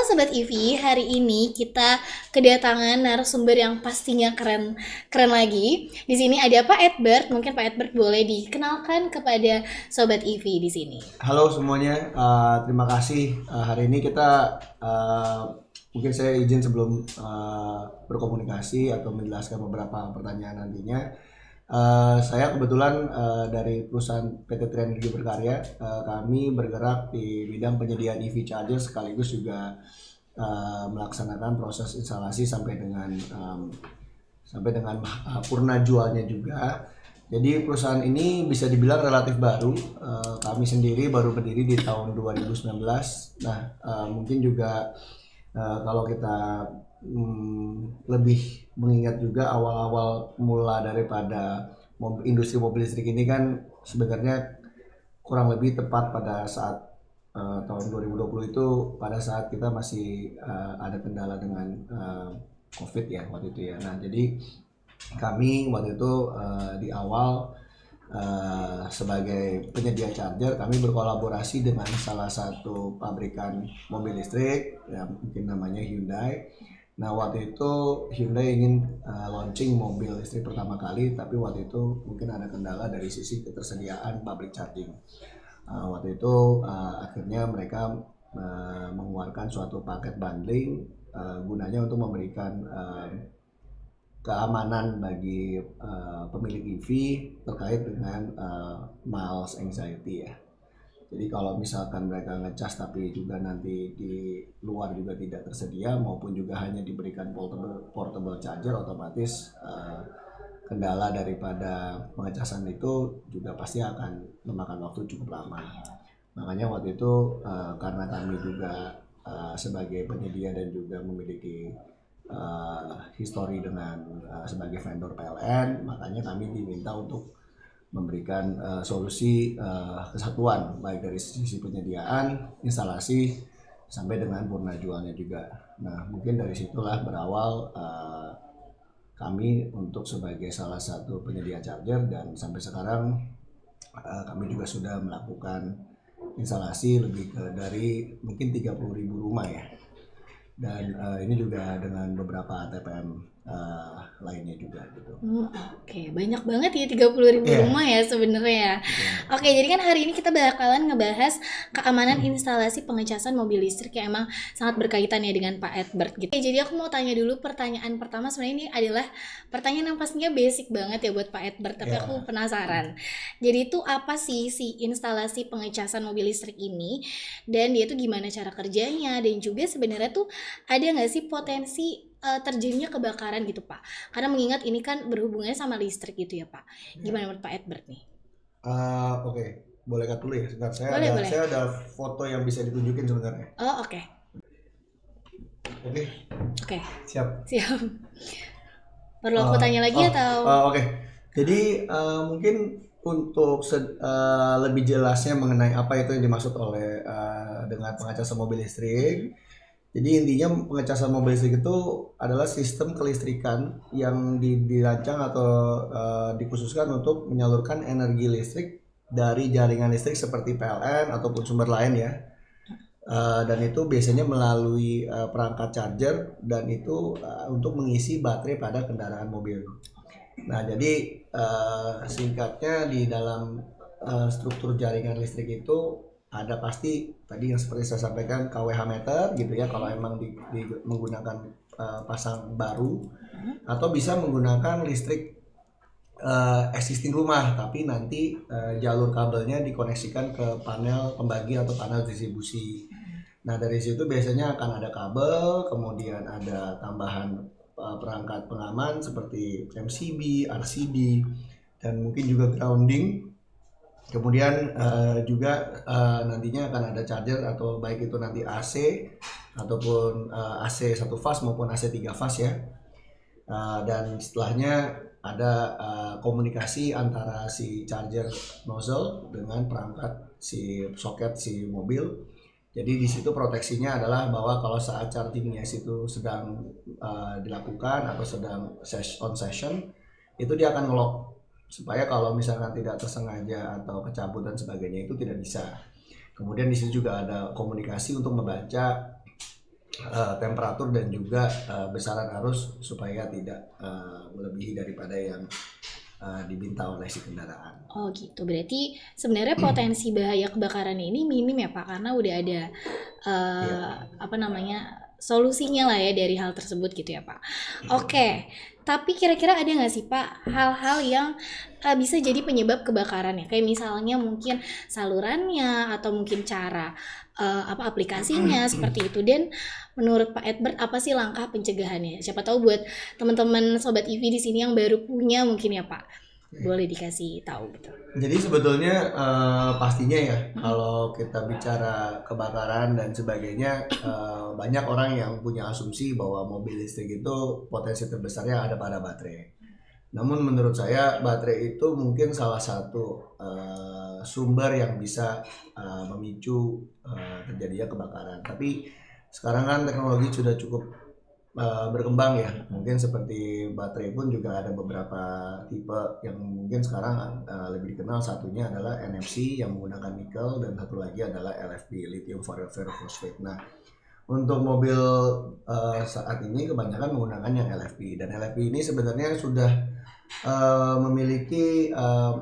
Sobat EV, hari ini kita kedatangan narasumber yang pastinya keren lagi. Di sini ada Pak Edbert. Mungkin Pak Edbert boleh dikenalkan kepada Sobat EV di sini. Halo semuanya, terima kasih. Hari ini kita mungkin saya izin sebelum berkomunikasi atau menjelaskan beberapa pertanyaan nantinya. Saya kebetulan dari perusahaan PT Trienergi Berkarya, kami bergerak di bidang penyediaan EV charger sekaligus juga melaksanakan proses instalasi sampai dengan purna jualnya juga. Jadi perusahaan ini bisa dibilang relatif baru. Kami sendiri baru berdiri di tahun 2019. Nah, mungkin juga kalau kita lebih mengingat juga awal-awal mula daripada industri mobil listrik ini kan sebenarnya kurang lebih tepat pada saat tahun 2020 itu, pada saat kita masih ada kendala dengan COVID ya waktu itu ya. Nah, jadi kami waktu itu di awal sebagai penyedia charger, kami berkolaborasi dengan salah satu pabrikan mobil listrik yang mungkin namanya Hyundai. Nah, waktu itu Hyundai ingin launching mobil listrik pertama kali, tapi waktu itu mungkin ada kendala dari sisi ketersediaan public charging. Waktu itu akhirnya mereka mengeluarkan suatu paket bundling gunanya untuk memberikan keamanan bagi pemilik EV terkait dengan miles anxiety ya. Jadi kalau misalkan mereka ngecas tapi juga nanti di luar juga tidak tersedia maupun juga hanya diberikan portable charger, otomatis kendala daripada pengecasan itu juga pasti akan memakan waktu cukup lama. Makanya waktu itu karena kami juga sebagai penyedia dan juga memiliki histori dengan sebagai vendor PLN, makanya kami diminta untuk memberikan solusi kesatuan baik dari sisi penyediaan, instalasi sampai dengan purna jualnya juga. Nah, mungkin dari situlah berawal kami untuk sebagai salah satu penyedia charger, dan sampai sekarang kami juga sudah melakukan instalasi lebih dari mungkin 30.000 rumah ya. Dan ini juga dengan beberapa TPM lainnya juga gitu. Oke, banyak banget ya 30.000 rumah ya sebenarnya. Oke, jadi kan hari ini kita bakalan ngebahas keamanan instalasi pengecasan mobil listrik yang emang sangat berkaitan ya dengan Pak Edbert gitu. Oke, jadi aku mau tanya dulu pertanyaan pertama. Sebenarnya ini adalah pertanyaan yang pastinya basic banget ya buat Pak Edbert, tapi aku penasaran. Jadi itu apa sih si instalasi pengecasan mobil listrik ini, dan dia tuh gimana cara kerjanya, dan juga sebenarnya tuh ada nggak sih potensi terjadinya kebakaran gitu Pak? Karena mengingat ini kan berhubungannya sama listrik gitu ya Pak. Gimana menurut Pak Edbert nih? Oke. Boleh cut dulu ya sebentar. Boleh. Saya ada foto yang bisa ditunjukin sebenarnya. Oh, oke. Oke, siap. Siap. Perlu aku tanya lagi atau? Oke. Jadi mungkin untuk lebih jelasnya mengenai apa itu yang dimaksud oleh dengan pengecasan mobil listrik. Jadi intinya pengecasan mobil listrik itu adalah sistem kelistrikan yang dirancang atau dikhususkan untuk menyalurkan energi listrik dari jaringan listrik seperti PLN ataupun sumber lain ya. Dan itu biasanya melalui perangkat charger, dan itu untuk mengisi baterai pada kendaraan mobil. Nah, jadi singkatnya di dalam struktur jaringan listrik itu ada pasti tadi yang seperti saya sampaikan KWH meter gitu ya, kalau emang menggunakan pasang baru, atau bisa menggunakan listrik existing rumah tapi nanti jalur kabelnya dikoneksikan ke panel pembagi atau panel distribusi. Nah, dari situ biasanya akan ada kabel, kemudian ada tambahan perangkat pengaman seperti MCB, RCD, dan mungkin juga grounding. Kemudian juga nantinya akan ada charger, atau baik itu nanti AC ataupun AC 1 fase maupun AC 3 fase ya. Dan setelahnya ada komunikasi antara si charger nozzle dengan perangkat si soket si mobil. Jadi di situ proteksinya adalah bahwa kalau saat chargingnya situ sedang dilakukan atau sedang on session, itu dia akan ngelock supaya kalau misalkan tidak tersengaja atau kecabut dan sebagainya itu tidak bisa. Kemudian di situ juga ada komunikasi untuk membaca temperatur dan juga besaran arus supaya tidak melebihi daripada yang diminta oleh si kendaraan. Oh gitu, berarti sebenarnya potensi bahaya kebakaran ini minim ya Pak, karena udah ada Iya, apa namanya solusinya lah ya dari hal tersebut gitu ya Pak. betul. Oke, tapi kira-kira ada nggak sih Pak hal-hal yang bisa jadi penyebab kebakaran ya? Kayak misalnya mungkin salurannya atau mungkin cara apa aplikasinya seperti itu. Dan menurut Pak Edward apa sih langkah pencegahannya? Siapa tahu buat teman-teman sobat EV di sini yang baru punya mungkin ya Pak. Boleh dikasih tahu gitu. Jadi sebetulnya pastinya ya kalau kita bicara kebakaran dan sebagainya, banyak orang yang punya asumsi bahwa mobil listrik itu potensi terbesarnya ada pada baterai. Namun menurut saya baterai itu mungkin salah satu sumber yang bisa memicu terjadinya kebakaran. Tapi sekarang kan teknologi sudah cukup berkembang ya. Mungkin seperti baterai pun juga ada beberapa tipe yang mungkin sekarang lebih dikenal. Satunya adalah NFC yang menggunakan nikel dan satu lagi adalah LFP, lithium ferrophosphate. Nah, untuk mobil saat ini kebanyakan menggunakan yang LFP, dan LFP ini sebenarnya sudah memiliki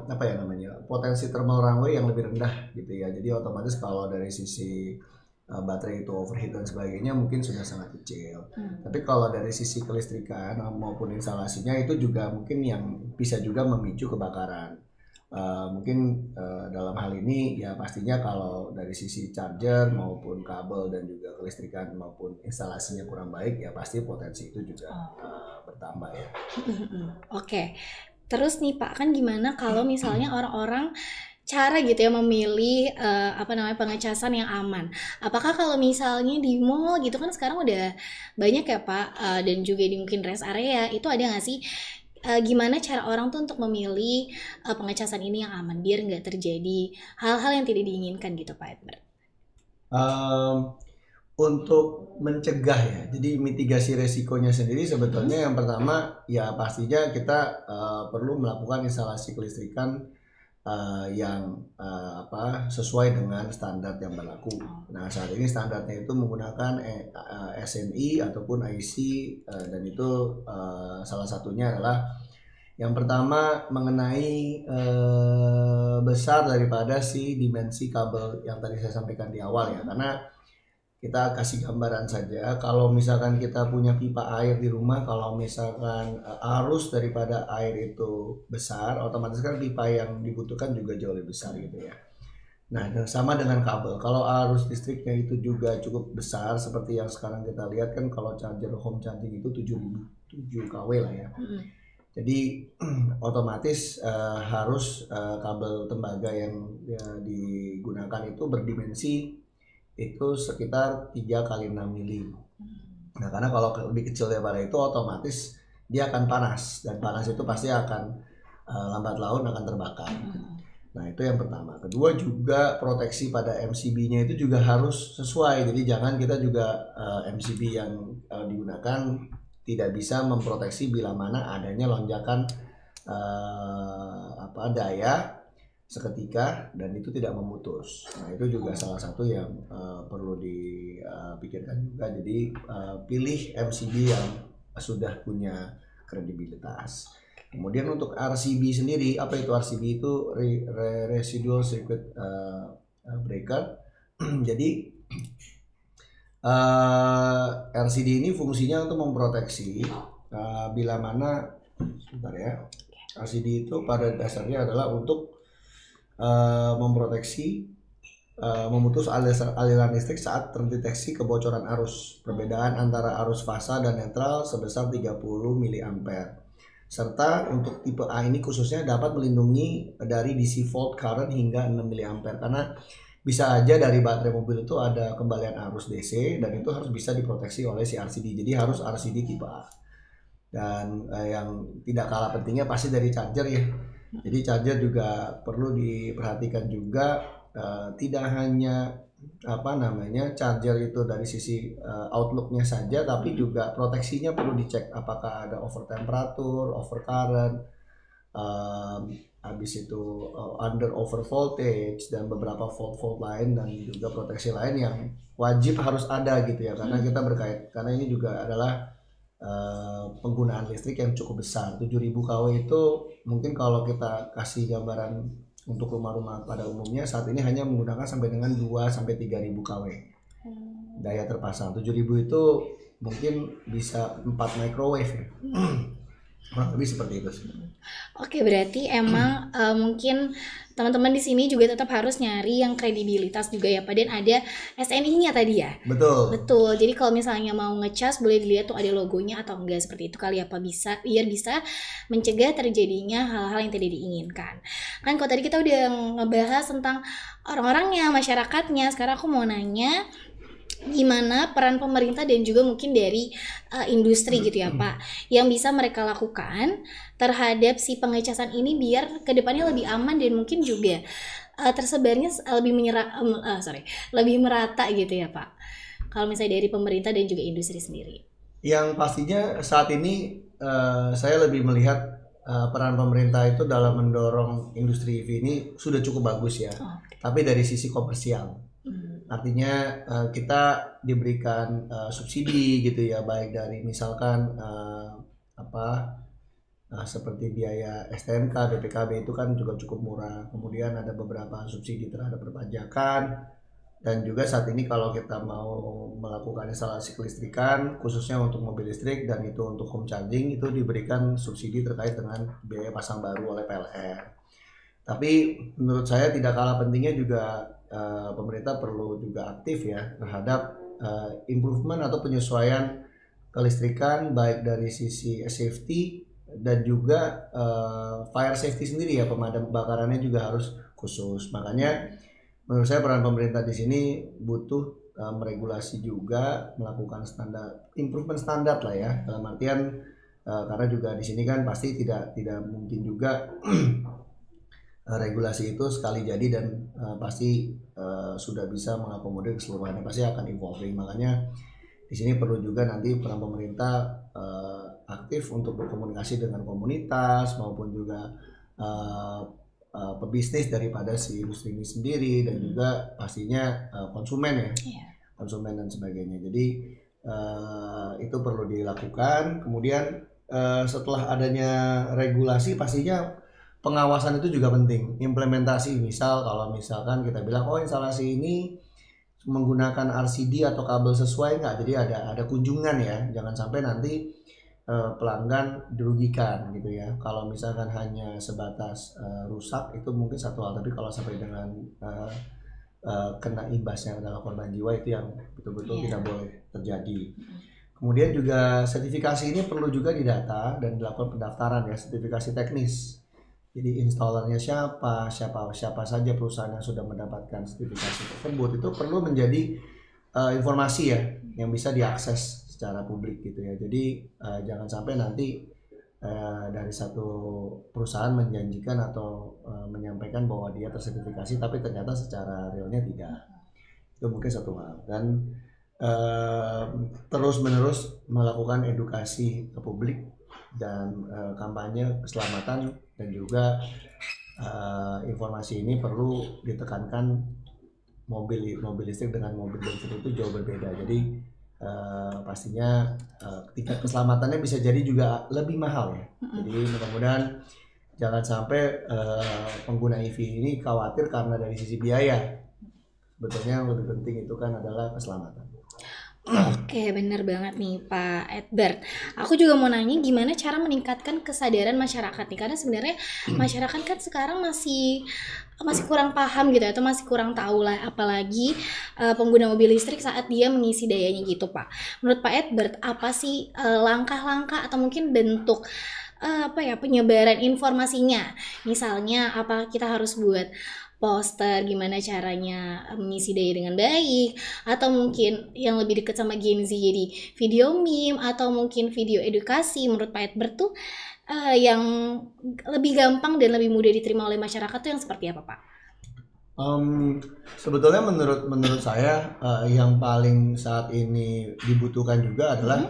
apa ya namanya, potensi thermal runaway yang lebih rendah gitu ya. Jadi otomatis kalau dari sisi baterai itu overheat dan sebagainya mungkin sudah sangat kecil. Tapi kalau dari sisi kelistrikan maupun instalasinya itu juga mungkin yang bisa juga memicu kebakaran. Mungkin dalam hal ini ya pastinya kalau dari sisi charger maupun kabel dan juga kelistrikan maupun instalasinya kurang baik ya pasti potensi itu juga bertambah ya. Oke. Terus nih Pak, kan gimana kalau misalnya orang-orang cara gitu ya memilih apa namanya pengecasan yang aman. Apakah kalau misalnya di mall gitu kan sekarang udah banyak ya Pak, dan juga di mungkin rest area itu ada nggak sih gimana cara orang tuh untuk memilih pengecasan ini yang aman biar nggak terjadi hal-hal yang tidak diinginkan gitu Pak Edward. Um, untuk mencegah ya, jadi mitigasi resikonya sendiri sebetulnya yang pertama ya pastinya kita perlu melakukan instalasi kelistrikan yang sesuai dengan standar yang berlaku. Nah saat ini standarnya itu menggunakan SNI ataupun IC, dan itu salah satunya adalah yang pertama mengenai besar daripada si dimensi kabel yang tadi saya sampaikan di awal ya, karena kita kasih gambaran saja, kalau misalkan kita punya pipa air di rumah, kalau misalkan arus daripada air itu besar, otomatis kan pipa yang dibutuhkan juga jauh lebih besar gitu ya. Nah, dan sama dengan kabel, kalau arus listriknya itu juga cukup besar, seperti yang sekarang kita lihat kan kalau charger home charging itu 7 kW lah ya. Jadi otomatis harus kabel tembaga yang digunakan itu berdimensi itu sekitar 3 kali 6 mili. Nah, karena kalau lebih kecil daripada itu otomatis dia akan panas, dan panas itu pasti akan lambat laun akan terbakar. Nah, itu yang pertama. Kedua juga proteksi pada MCB-nya itu juga harus sesuai. Jadi jangan kita juga MCB yang digunakan tidak bisa memproteksi bila mana adanya lonjakan daya seketika dan itu tidak memutus. Nah, itu juga salah satu yang perlu dipikirkan juga. Jadi pilih MCB yang sudah punya kredibilitas. Kemudian untuk RCB sendiri, apa itu RCB? Itu Residual Circuit Breaker. Jadi RCD ini fungsinya untuk memproteksi bila mana, sebentar ya, RCD itu pada dasarnya adalah untuk memproteksi memutus aliran listrik saat terdeteksi kebocoran arus. Perbedaan antara arus fasa dan netral sebesar 30 mA. Serta untuk tipe A ini khususnya dapat melindungi dari DC fault current hingga 6 mA, karena bisa aja dari baterai mobil itu ada kembalian arus DC dan itu harus bisa diproteksi oleh si RCD. Jadi harus RCD tipe A. Dan yang tidak kalah pentingnya pasti dari charger ya. Jadi charger juga perlu diperhatikan juga, tidak hanya charger itu dari sisi outlooknya saja, tapi juga proteksinya perlu dicek apakah ada over temperatur, over current, habis itu under over voltage dan beberapa fault lain dan juga proteksi lain yang wajib harus ada gitu ya, karena kita karena ini juga adalah penggunaan listrik yang cukup besar. 7.000 kW itu mungkin kalau kita kasih gambaran untuk rumah-rumah pada umumnya saat ini hanya menggunakan sampai dengan 2 sampai 3.000 kW daya terpasang. 7.000 itu mungkin bisa 4 microwave ya. Kurang lebih seperti itu sih. Oke, berarti emang mungkin teman-teman di sini juga tetap harus nyari yang kredibilitas juga ya Pak, dan ada SNI-nya tadi ya. Betul. Betul. Jadi kalau misalnya mau ngecas boleh dilihat tuh ada logonya atau enggak, seperti itu kali ya Pak, biar bisa mencegah terjadinya hal-hal yang tidak diinginkan. Kan kalau tadi kita udah ngebahas tentang orang-orangnya, masyarakatnya, sekarang aku mau nanya gimana peran pemerintah dan juga mungkin dari industri gitu ya Pak, yang bisa mereka lakukan terhadap si pengecasan ini biar kedepannya lebih aman dan mungkin juga tersebarnya lebih merata gitu ya Pak, kalau misalnya dari pemerintah dan juga industri sendiri. Yang pastinya saat ini saya lebih melihat peran pemerintah itu dalam mendorong industri EV ini sudah cukup bagus ya. Tapi dari sisi komersial. Artinya kita diberikan subsidi gitu ya, baik dari misalkan seperti biaya STNK, BPKB itu kan juga cukup murah. Kemudian ada beberapa subsidi terhadap perpajakan, dan juga saat ini kalau kita mau melakukan instalasi kelistrikan khususnya untuk mobil listrik dan itu untuk home charging, itu diberikan subsidi terkait dengan biaya pasang baru oleh PLN. Tapi menurut saya tidak kalah pentingnya juga pemerintah perlu juga aktif ya terhadap improvement atau penyesuaian kelistrikan, baik dari sisi safety dan juga fire safety sendiri ya, pemadam kebakarannya juga harus khusus. Makanya menurut saya peran pemerintah di sini butuh meregulasi juga, melakukan improvement standar lah ya, dalam artian karena juga di sini kan pasti tidak mungkin juga regulasi itu sekali jadi dan pasti sudah bisa mengakomodir keseluruhannya, pasti akan evolving. Makanya di sini perlu juga nanti peran pemerintah aktif untuk berkomunikasi dengan komunitas maupun juga pebisnis daripada si industri ini sendiri, dan juga pastinya konsumen ya, konsumen dan sebagainya. Jadi itu perlu dilakukan. Kemudian setelah adanya regulasi pastinya pengawasan itu juga penting, implementasi. Misal kalau misalkan kita bilang instalasi ini menggunakan RCD atau kabel sesuai nggak, jadi ada kunjungan ya, jangan sampai nanti pelanggan dirugikan gitu ya. Kalau misalkan hanya sebatas rusak itu mungkin satu hal, tapi kalau sampai dengan kena imbasnya adalah korban jiwa, itu yang betul-betul tidak boleh terjadi. Kemudian juga sertifikasi ini perlu juga didata dan dilakukan pendaftaran ya, sertifikasi teknis. Jadi installernya siapa saja perusahaan yang sudah mendapatkan sertifikasi tersebut, itu perlu menjadi informasi ya yang bisa diakses secara publik gitu ya. Jadi jangan sampai nanti dari satu perusahaan menjanjikan atau menyampaikan bahwa dia tersertifikasi tapi ternyata secara realnya tidak. Itu mungkin satu hal. Dan terus-menerus melakukan edukasi ke publik dan kampanye keselamatan, dan juga informasi ini perlu ditekankan. Mobil listrik dengan mobil bensin itu jauh berbeda, jadi pastinya tingkat keselamatannya bisa jadi juga lebih mahal ya. Jadi mudah-mudahan jangan sampai pengguna EV ini khawatir karena dari sisi biaya. Sebetulnya yang lebih penting itu kan adalah keselamatan. Oke, benar banget nih Pak Edbert. Aku juga mau nanya gimana cara meningkatkan kesadaran masyarakat nih, karena sebenarnya masyarakat kan sekarang masih kurang paham gitu atau masih kurang tahu lah, apalagi pengguna mobil listrik saat dia mengisi dayanya gitu Pak. Menurut Pak Edbert, apa sih langkah-langkah atau mungkin bentuk penyebaran informasinya? Misalnya apa kita harus buat poster gimana caranya mengisi daya dengan baik, atau mungkin yang lebih dekat sama Gen Z jadi video meme, atau mungkin video edukasi. Menurut Pak Edbert tuh yang lebih gampang dan lebih mudah diterima oleh masyarakat tuh yang seperti apa Pak? Sebetulnya menurut saya yang paling saat ini dibutuhkan juga adalah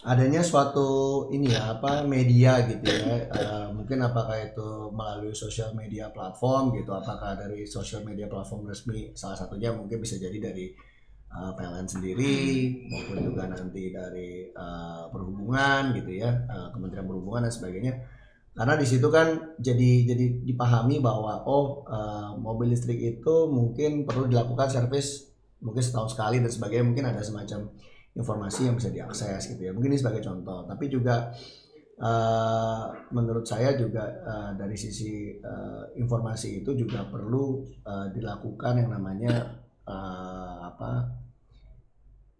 adanya suatu ini ya apa media gitu ya. Mungkin apakah itu melalui sosial media platform gitu, apakah dari sosial media platform resmi, salah satunya mungkin bisa jadi dari PLN sendiri maupun juga nanti dari perhubungan gitu ya, Kementerian Perhubungan dan sebagainya. Karena di situ kan jadi dipahami bahwa mobil listrik itu mungkin perlu dilakukan servis mungkin setahun sekali dan sebagainya, mungkin ada semacam informasi yang bisa diakses gitu ya. Mungkin ini sebagai contoh, tapi juga menurut saya juga dari sisi informasi itu juga perlu dilakukan yang namanya apa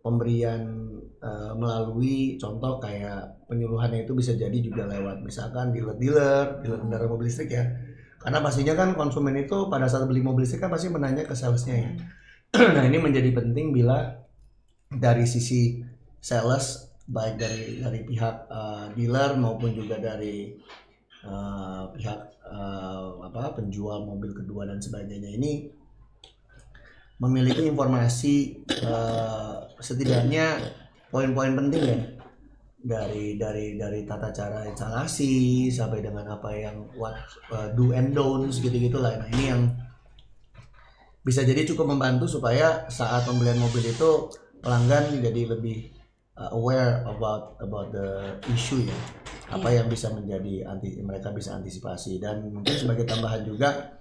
pemberian melalui contoh kayak penyuluhannya itu bisa jadi juga lewat misalkan dealer kendaraan mobil listrik ya. Karena pastinya kan konsumen itu pada saat beli mobil listrik kan pasti menanya ke salesnya ya. Nah ini menjadi penting bila dari sisi sales baik dari pihak dealer maupun juga dari pihak penjual mobil kedua dan sebagainya ini memiliki informasi setidaknya poin-poin penting ya dari tata cara instalasi sampai dengan apa yang do and don'ts gitu-gitulah. Nah ini yang bisa jadi cukup membantu supaya saat pembelian mobil itu pelanggan jadi lebih aware about the issue ya, apa yang bisa menjadi mereka bisa antisipasi. Dan mungkin sebagai tambahan juga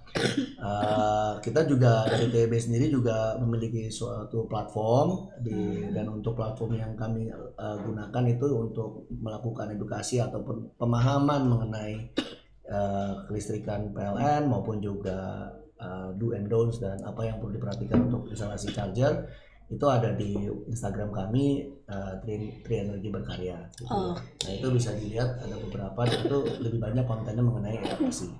kita juga dari TEB sendiri juga memiliki suatu platform dan untuk platform yang kami gunakan itu untuk melakukan edukasi ataupun pemahaman mengenai kelistrikan PLN maupun juga do and don'ts dan apa yang perlu diperhatikan untuk instalasi charger. Itu ada di Instagram kami Tri Energi Berkarya gitu. Nah itu bisa dilihat ada beberapa dan itu lebih banyak kontennya mengenai edukasi.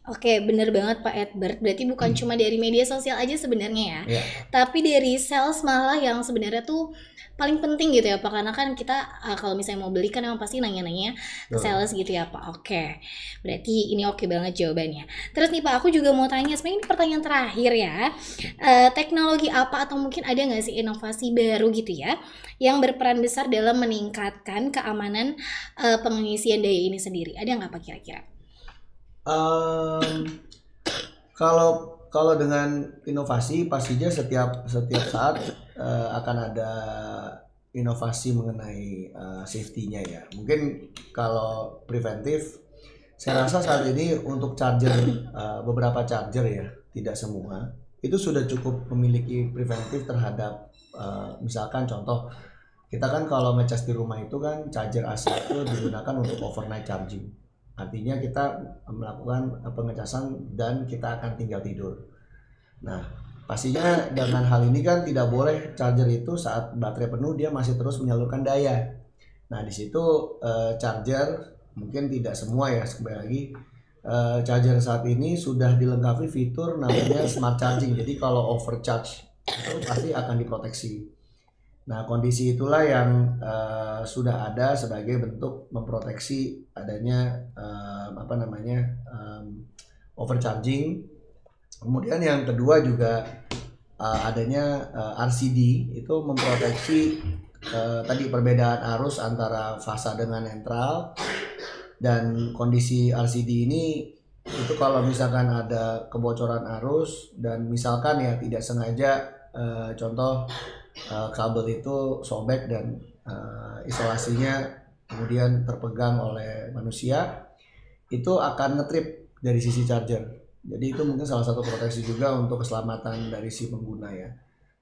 Oke, bener banget Pak Edbert. Berarti bukan cuma dari media sosial aja sebenarnya ya, tapi dari sales malah yang sebenarnya tuh paling penting gitu ya Pak. Karena kan kita kalau misalnya mau beli kan emang pasti nanya-nanya ke sales gitu ya Pak. Oke, berarti ini oke banget jawabannya. Terus nih Pak, aku juga mau tanya, sebenarnya ini pertanyaan terakhir ya. Teknologi apa atau mungkin ada nggak sih inovasi baru gitu ya yang berperan besar dalam meningkatkan keamanan pengisian daya ini sendiri? Ada nggak Pak kira-kira? Kalau dengan inovasi pastinya setiap saat akan ada inovasi mengenai safety-nya ya. Mungkin kalau preventif, saya rasa saat ini untuk charger beberapa charger ya, tidak semua itu sudah cukup memiliki preventif terhadap misalkan contoh kita kan kalau ngecas di rumah itu kan charger AC itu digunakan untuk overnight charging. Artinya kita melakukan pengecasan dan kita akan tinggal tidur. Nah, pastinya dengan hal ini kan tidak boleh charger itu saat baterai penuh dia masih terus menyalurkan daya. Nah, di situ charger mungkin tidak semua ya, kembali lagi charger saat ini sudah dilengkapi fitur namanya smart charging. Jadi kalau overcharge itu pasti akan diproteksi. Nah, kondisi itulah yang sudah ada sebagai bentuk memproteksi adanya overcharging. Kemudian yang kedua juga adanya RCD itu memproteksi tadi perbedaan arus antara fasa dengan netral. Dan kondisi RCD ini itu kalau misalkan ada kebocoran arus dan misalkan ya tidak sengaja contoh kabel itu sobek dan isolasinya kemudian terpegang oleh manusia, itu akan ngetrip dari sisi charger. Jadi itu mungkin salah satu proteksi juga untuk keselamatan dari si pengguna ya.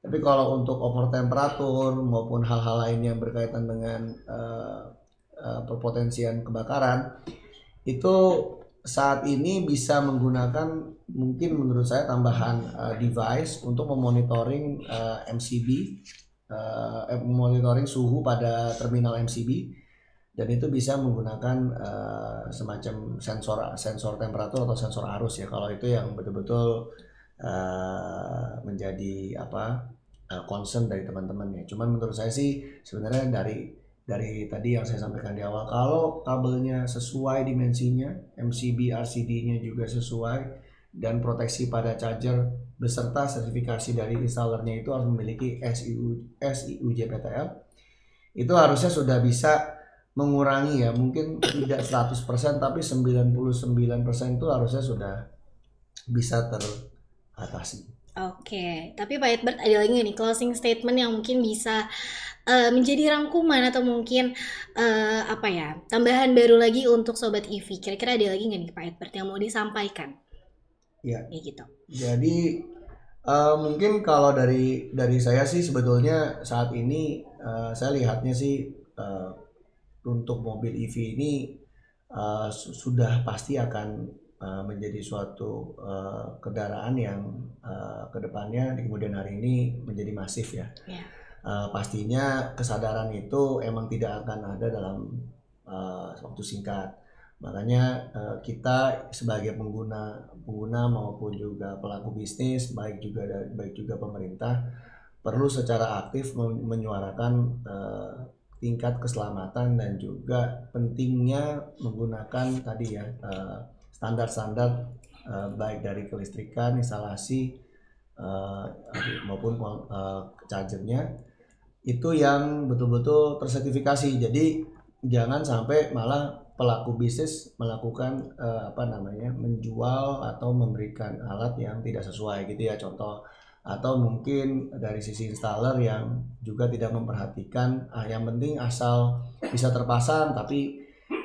Tapi kalau untuk over temperatur maupun hal-hal lain yang berkaitan dengan perpotensian kebakaran, itu saat ini bisa menggunakan mungkin menurut saya tambahan device untuk memonitoring MCB, monitoring suhu pada terminal MCB, dan itu bisa menggunakan semacam sensor temperatur atau sensor arus ya, kalau itu yang betul-betul menjadi concern dari teman-teman ya. Cuman menurut saya sih sebenarnya dari tadi yang saya sampaikan di awal, kalau kabelnya sesuai dimensinya, MCB RCD-nya juga sesuai, dan proteksi pada charger beserta sertifikasi dari installernya itu harus memiliki SIU JPTL, itu harusnya sudah bisa mengurangi ya, mungkin tidak 100% tapi 99% itu harusnya sudah bisa teratasi. Oke, tapi Pak Edward ada lagi nggak nih closing statement yang mungkin bisa menjadi rangkuman atau mungkin apa ya tambahan baru lagi untuk sobat EV? Kira-kira ada lagi nggak nih Pak Edward yang mau disampaikan? Ya, Ya gitu. jadi mungkin kalau dari saya sih sebetulnya saat ini saya lihatnya sih untuk mobil EV ini sudah pasti akan menjadi suatu kendaraan yang kedepannya di kemudian hari ini menjadi masif ya. Ya. Pastinya kesadaran itu emang tidak akan ada dalam waktu singkat. Makanya kita sebagai pengguna maupun juga pelaku bisnis baik juga pemerintah perlu secara aktif menyuarakan tingkat keselamatan dan juga pentingnya menggunakan tadi ya standar-standar baik dari kelistrikan, instalasi maupun chargernya itu yang betul-betul tersertifikasi. Jadi jangan sampai malah pelaku bisnis melakukan menjual atau memberikan alat yang tidak sesuai gitu ya, contoh, atau mungkin dari sisi installer yang juga tidak memperhatikan yang penting asal bisa terpasang tapi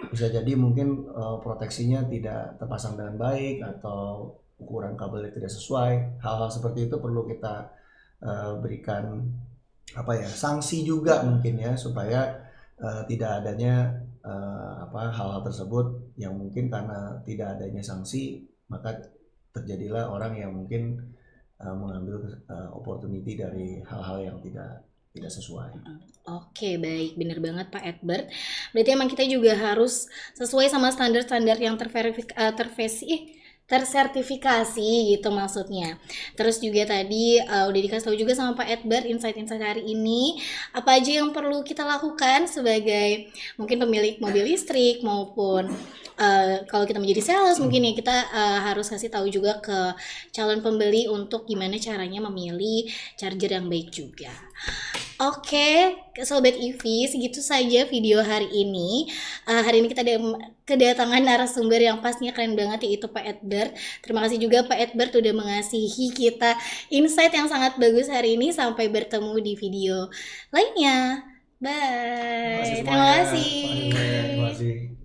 bisa jadi mungkin proteksinya tidak terpasang dengan baik atau ukuran kabelnya tidak sesuai. Hal-hal seperti itu perlu kita berikan sanksi juga mungkin ya, supaya tidak adanya hal-hal tersebut yang mungkin karena tidak adanya sanksi maka terjadilah orang yang mungkin mengambil opportunity dari hal-hal yang tidak sesuai. Oke, baik, benar banget Pak Edward. Berarti emang kita juga harus sesuai sama standar-standar yang tersertifikasi gitu maksudnya. Terus juga tadi udah dikasih tahu juga sama Pak Edward insight-insight hari ini apa aja yang perlu kita lakukan sebagai mungkin pemilik mobil listrik maupun kalau kita menjadi sales mungkin ya kita harus kasih tahu juga ke calon pembeli untuk gimana caranya memilih charger yang baik juga. Oke, Sobat EV, segitu saja video hari ini. Hari ini kita ada kedatangan narasumber yang pastinya keren banget, yaitu Pak Edward. Terima kasih juga Pak Edward udah mengasihi kita insight yang sangat bagus hari ini. Sampai bertemu di video lainnya. Bye. Terima kasih. Terima kasih.